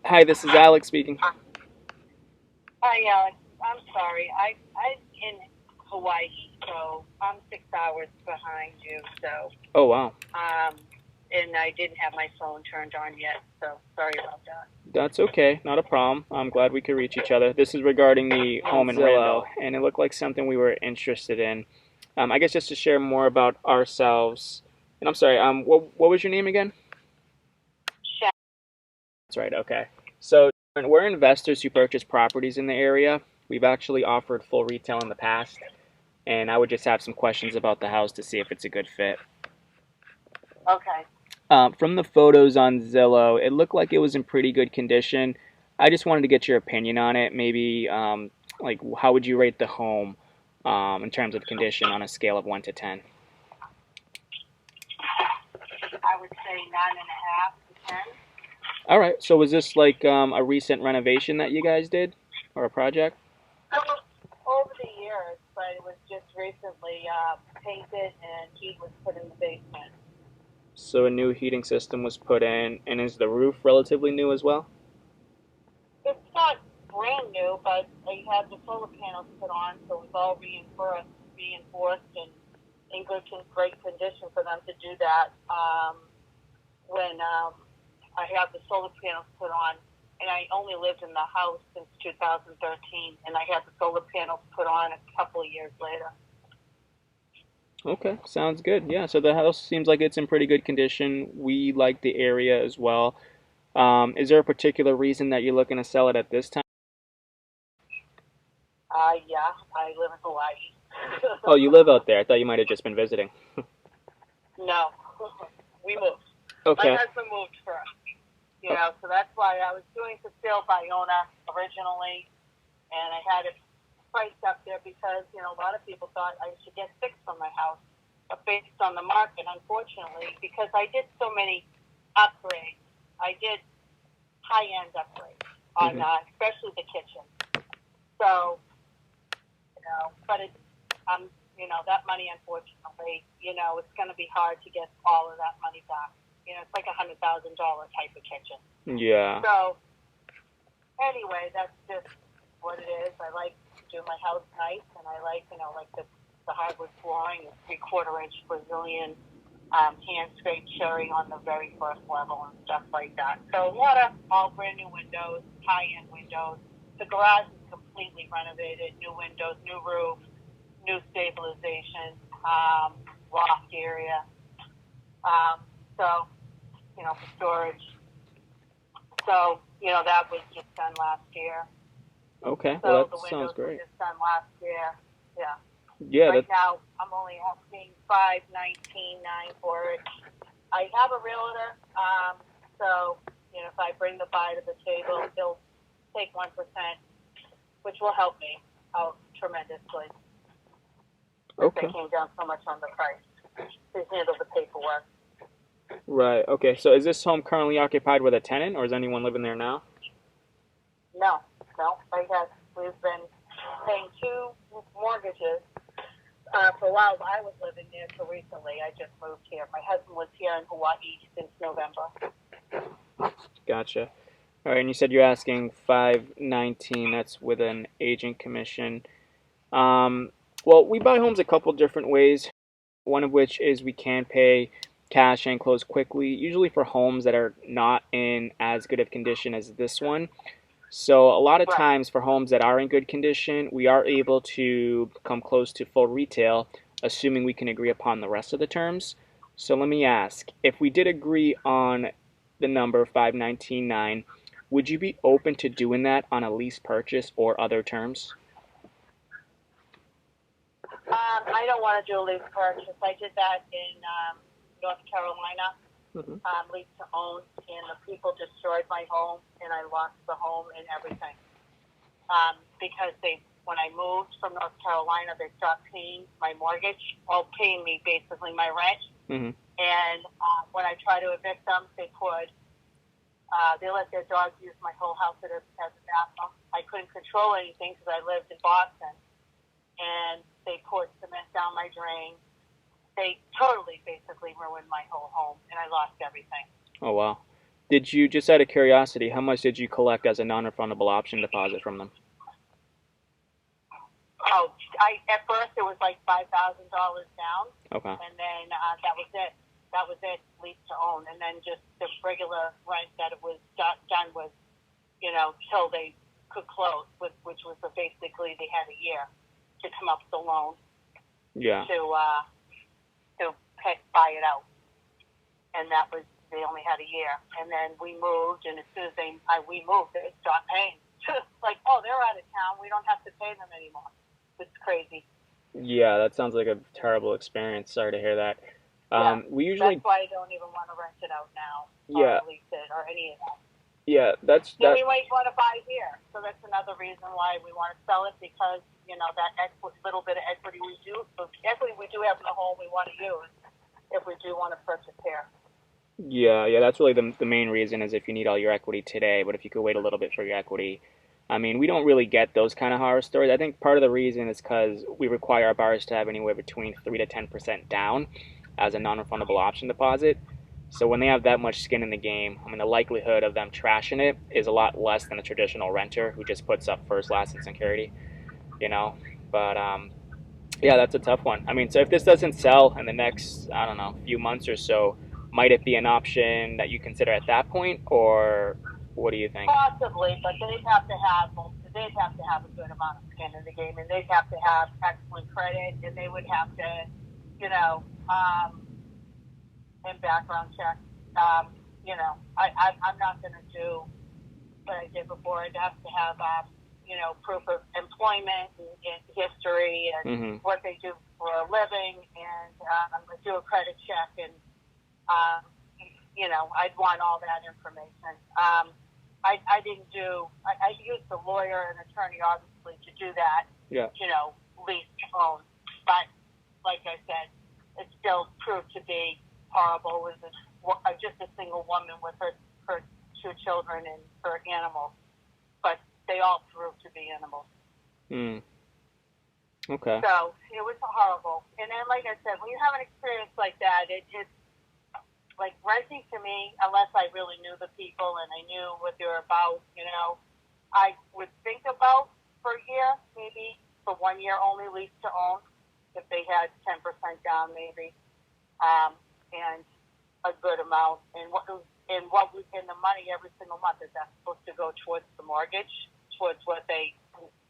Hi, this is Alex speaking. Hi, Alex. I'm sorry. I'm in Hawaii, so I'm 6 hours behind you. Oh, wow. Um, and I didn't have my phone turned on yet, so sorry about that. That's okay. Not a problem. I'm glad we could reach each other. This is regarding the home in Zillow, and it looked like something we were interested in. I guess just to share more about ourselves. And I'm sorry, what was your name again? Sha- That's right, okay. So we're investors who purchase properties in the area. We've actually offered full retail in the past, and I would just have some questions about the house to see if it's a good fit. Okay. From the photos on Zillow, it looked like it was in pretty good condition. I just wanted to get your opinion on it. Maybe, like, how would you rate the home in terms of condition on a scale of 1 to 10? I would say 9.5 to 10. All right. So was this like a recent renovation that you guys did, or a project? Over the years, but it was just recently painted and heat was put in the basement. So a new heating system was put in, and is the roof relatively new as well? It's not brand new, but I had the solar panels put on, so it was all reinforced and in great condition for them to do that. When I had the solar panels put on, and I only lived in the house since 2013, and I had the solar panels put on a couple of years later. Okay, sounds good. Yeah, so the house seems like it's in pretty good condition. We like the area as well. Is there a particular reason that you're looking to sell it at this time? Yeah, I live in Hawaii. Oh, you live out there. I thought you might have just been visiting. No, we moved. My Okay. husband moved first, Oh, so that's why I was doing for sale by owner originally, and I had it priced up there because a lot of people thought I should get six from my house, but based on the market, unfortunately, because I did so many upgrades, I did high end upgrades on hmm. especially the kitchen. So but it's that money, unfortunately, it's going to be hard to get all of that money back. It's like $100,000 type of kitchen. Yeah. So anyway, that's just what it is. I like to do my house nice, and I like like the hardwood flooring, the 3/4 inch Brazilian hand scraped cherry on the very first level and stuff like that. So a lot of all brand new windows, high end windows. The garage is completely renovated, new windows, new roof, new stabilization, loft area. So for storage. So that was just done last year. Okay. Well, So that the sounds windows were great. just done last year. Yeah. Yeah. Right That. now, I'm only asking 519.9 for it. I have a realtor, so if I bring the buy to the table, he'll take 1%, which will help me out tremendously since they Okay. came down so much on the price to handle the paperwork. Right. Okay. So is this home currently occupied with a tenant, or is anyone living there now? No, no, I guess we've been paying two mortgages for a while. I was living there till recently. I just moved here. My husband was here in Hawaii since November. Gotcha. All right. And you said you're asking 519. That's with an agent commission. Um. Well, we buy homes a couple different ways. One of which is we can pay cash and close quickly, usually for homes that are not in as good of condition as this one. So a lot of Right. times for homes that are in good condition, we are able to come close to full retail, assuming we can agree upon the rest of the terms. So let me ask, if we did agree on the number 519.9, would you be open to doing that on a lease purchase or other terms? I don't want to do a lease purchase. I did that in North Carolina, Hmm. lease to own, and the people destroyed my home, and I lost the home and everything. Because when I moved from North Carolina, they stopped paying my mortgage, or paying me basically my rent. Hmm. And when I tried to evict them, they let their dogs use my whole house as a bathroom. I couldn't control anything because I lived in Boston, and they poured cement down my drain. They totally, basically ruined my whole home, and I lost everything. Oh wow. Did you, just out of curiosity, how much did you collect as a non-refundable option deposit from them? Oh, at first it was like $5,000 down, Okay. and then that was it. That was it, lease to own, and then just the regular rent that it was done was, till they could close, which was basically they had a year to come up with the loan Yeah. to buy it out, and that was they only had a year, and then we moved, and as soon as we moved, they stopped paying. Like, oh, they're out of town, we don't have to pay them anymore. It's crazy. Yeah, that sounds like a terrible experience. Sorry to hear that. Yeah, We that's usually, why I don't even want to rent it out now or yeah, lease it or any of that. yeah, that's And that. we might want to buy here, so that's another reason why we want to sell it because that little bit of equity we do have in the home we want to use if we do want to purchase here. Yeah, yeah, that's really the main reason is if you need all your equity today, but if you could wait a little bit for your equity. I mean, we don't really get those kind of horror stories. I think part of the reason is because we require our buyers to have anywhere between 3 to 10% down as a non-refundable option deposit. So when they have that much skin in the game, I mean, the likelihood of them trashing it is a lot less than a traditional renter who just puts up first, last, and security, you know. But yeah, that's a tough one. I mean, so if this doesn't sell in the next, I don't know, few months or so, might it be an option that you consider at that point, or what do you think? Possibly, but they'd have to have a good amount of skin in the game, and they'd have to have excellent credit, and they would have to, you know, um, and background check. I'm not going to do what I did before. I'd have to have, proof of employment and history and Mm-hmm. what they do for a living, and do a credit check, and um, I'd want all that information. I didn't do. I used a lawyer and attorney, obviously, to do that. Yeah. Lease to own, but like I said, it still proved to be horrible. It was just a single woman with her two children and her animals, but they all proved to be animals. Mm. Okay. So it was horrible. And then, like I said, when you have an experience like that, it's like renting to me, unless I really knew the people and I knew what they were about, I would think about for a year, maybe for 1 year only lease to own, if they had 10% down, maybe, and a good amount. And what was in the money every single month, is that supposed to go towards the mortgage, towards what they,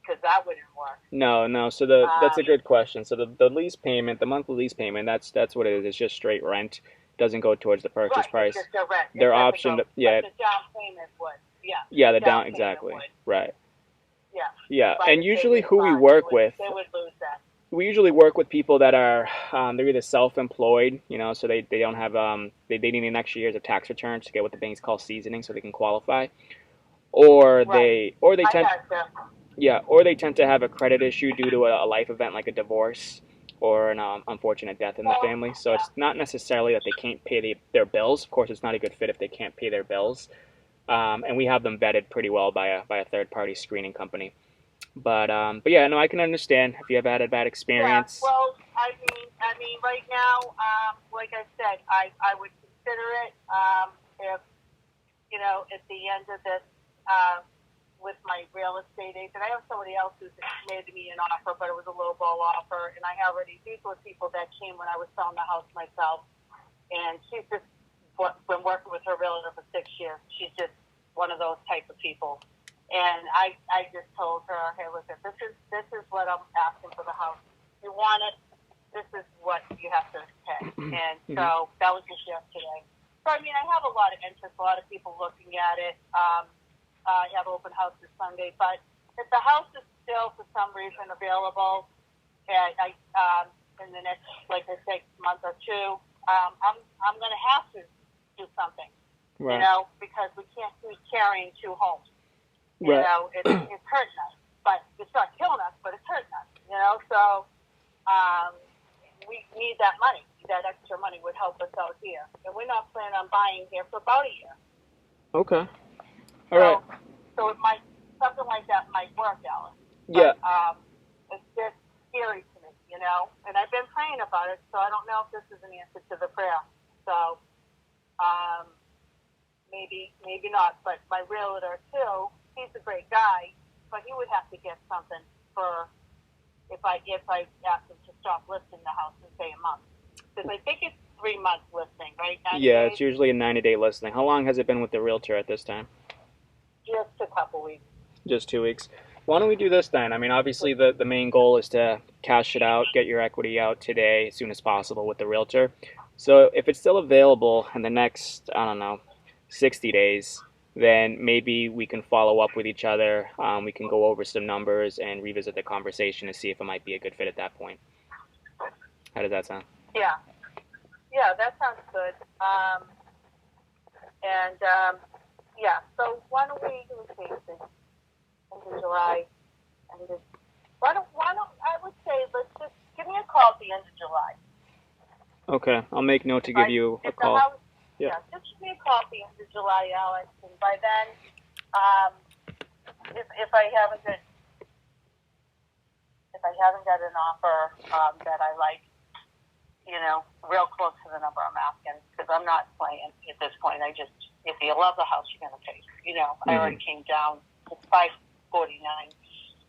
because that wouldn't work. No, no. So that's a good question. So the lease payment, the monthly lease payment, that's what it is. It's just straight rent. Doesn't go towards the purchase Right, it's price. just a rent. It Their doesn't option, go, yeah, but the down payment would. Yeah, yeah, the the down down payment exactly, would. right. Yeah, Yeah, but and if they usually did who we fine, work with, they would lose that. we usually work with people that are they're either self-employed, so they don't have they need an extra years of tax returns to get what the banks call seasoning, so they can qualify, or Right. they I tend got you. yeah, or they tend to have a credit issue due to a life event like a divorce or an unfortunate death in the Well, family. So yeah. it's not necessarily that they can't pay their bills. Of course, it's not a good fit if they can't pay their bills. And we have them vetted pretty well by a third party screening company. But yeah, no, I can understand if you have had a bad Yeah. experience. Well, I mean, right now, like I said, I would consider it if at the end of this, with my real estate agent, I have somebody else who's made me an offer, but it was a low ball offer, and these were people that came when I was selling the house myself, and she's just been working with her realtor for 6 years. She's just one of those type of people. And I just told her, hey, listen, this is what I'm asking for the house. If you want it, this is what you have to pay. And so that was just yesterday. So I mean, I have a lot of interest, a lot of people looking at it. I have open houses Sunday, but if the house is still for some reason available, and in the next, like I say, month or two, I'm going to have to do something, Right. because we can't keep carrying two homes. Right. It's hurting us, but it's not killing us, but it's hurting us. So we need that money. That extra money would help us out here, and we're not planning on buying here for about a year. Okay. All right. So it might, something like that might work, Alice. Yeah. But it's just scary to me, and I've been praying about it, so I don't know if this is an answer to the prayer. So, maybe, maybe not. But my realtor too, he's a great guy, but he would have to get something for if I asked him to stop listing the house and say a month, because I think it's 3 months listing, right? 90 Yeah, days, it's usually a 90-day listing. How long has it been with the realtor at this time? just a couple weeks. Just 2 weeks. Why don't we do this then? I mean, obviously the main goal is to cash it out, get your equity out today as soon as possible with the realtor. So if it's still available in the next, I don't know, 60 days, then maybe we can follow up with each other. We can go over some numbers and revisit the conversation to see if it might be a good fit at that point. How does that sound? Yeah, yeah, that sounds good. And yeah, so why don't we do a case in July? And just, why don't I would say let's just give me a call at the end of July. Okay, I'll make note to give you a If the call. house, Yeah. yeah, just give me a call at the end of July, Alex. And by then, if I haven't got an offer that I like, real close to the number I'm asking, because I'm not playing at this point. If you love the house, you're gonna pay. I already came down. It's $549.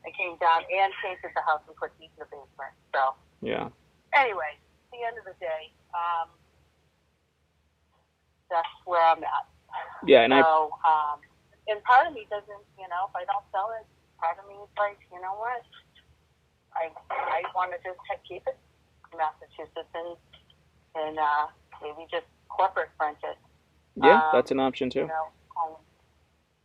I came down and painted the house and put heat in the basement. So Yeah. anyway, at the end of the day, that's where I'm at. Yeah, and so, and part of me doesn't, if I don't sell it, part of me is like, you know what? I want to just keep it in Massachusetts and maybe just corporate rent it. yeah, that's an option too.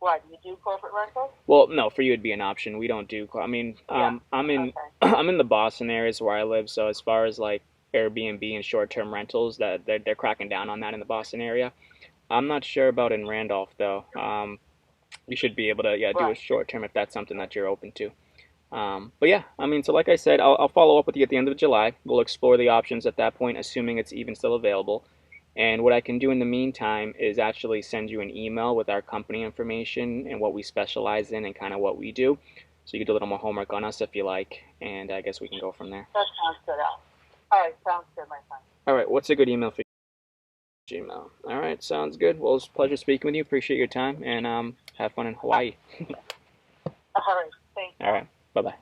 What, you do corporate rentals? Well, no, for you it'd be an option. We don't do. I mean, I'm in Okay. I'm in the Boston area, is where I live. So as far as like Airbnb and short-term rentals, that they're cracking down on that in the Boston area. I'm not sure about in Randolph though. You should be able to do a Right. short term if that's something that you're open to. But yeah, I mean, so like I said, I'll follow up with you at the end of July. We'll explore the options at that point, assuming it's even still available. And what I can do in the meantime is actually send you an email with our company information and what we specialize in and kind of what we do. So you can do a little more homework on us if you like, and I guess we can go from there. That sounds good, Al. All right, sounds good, my friend. All right, what's a good email for you? Gmail. All right, sounds good. Well, it's a pleasure speaking with you. Appreciate your time, and have fun in Hawaii. All right, thanks. All right, bye bye.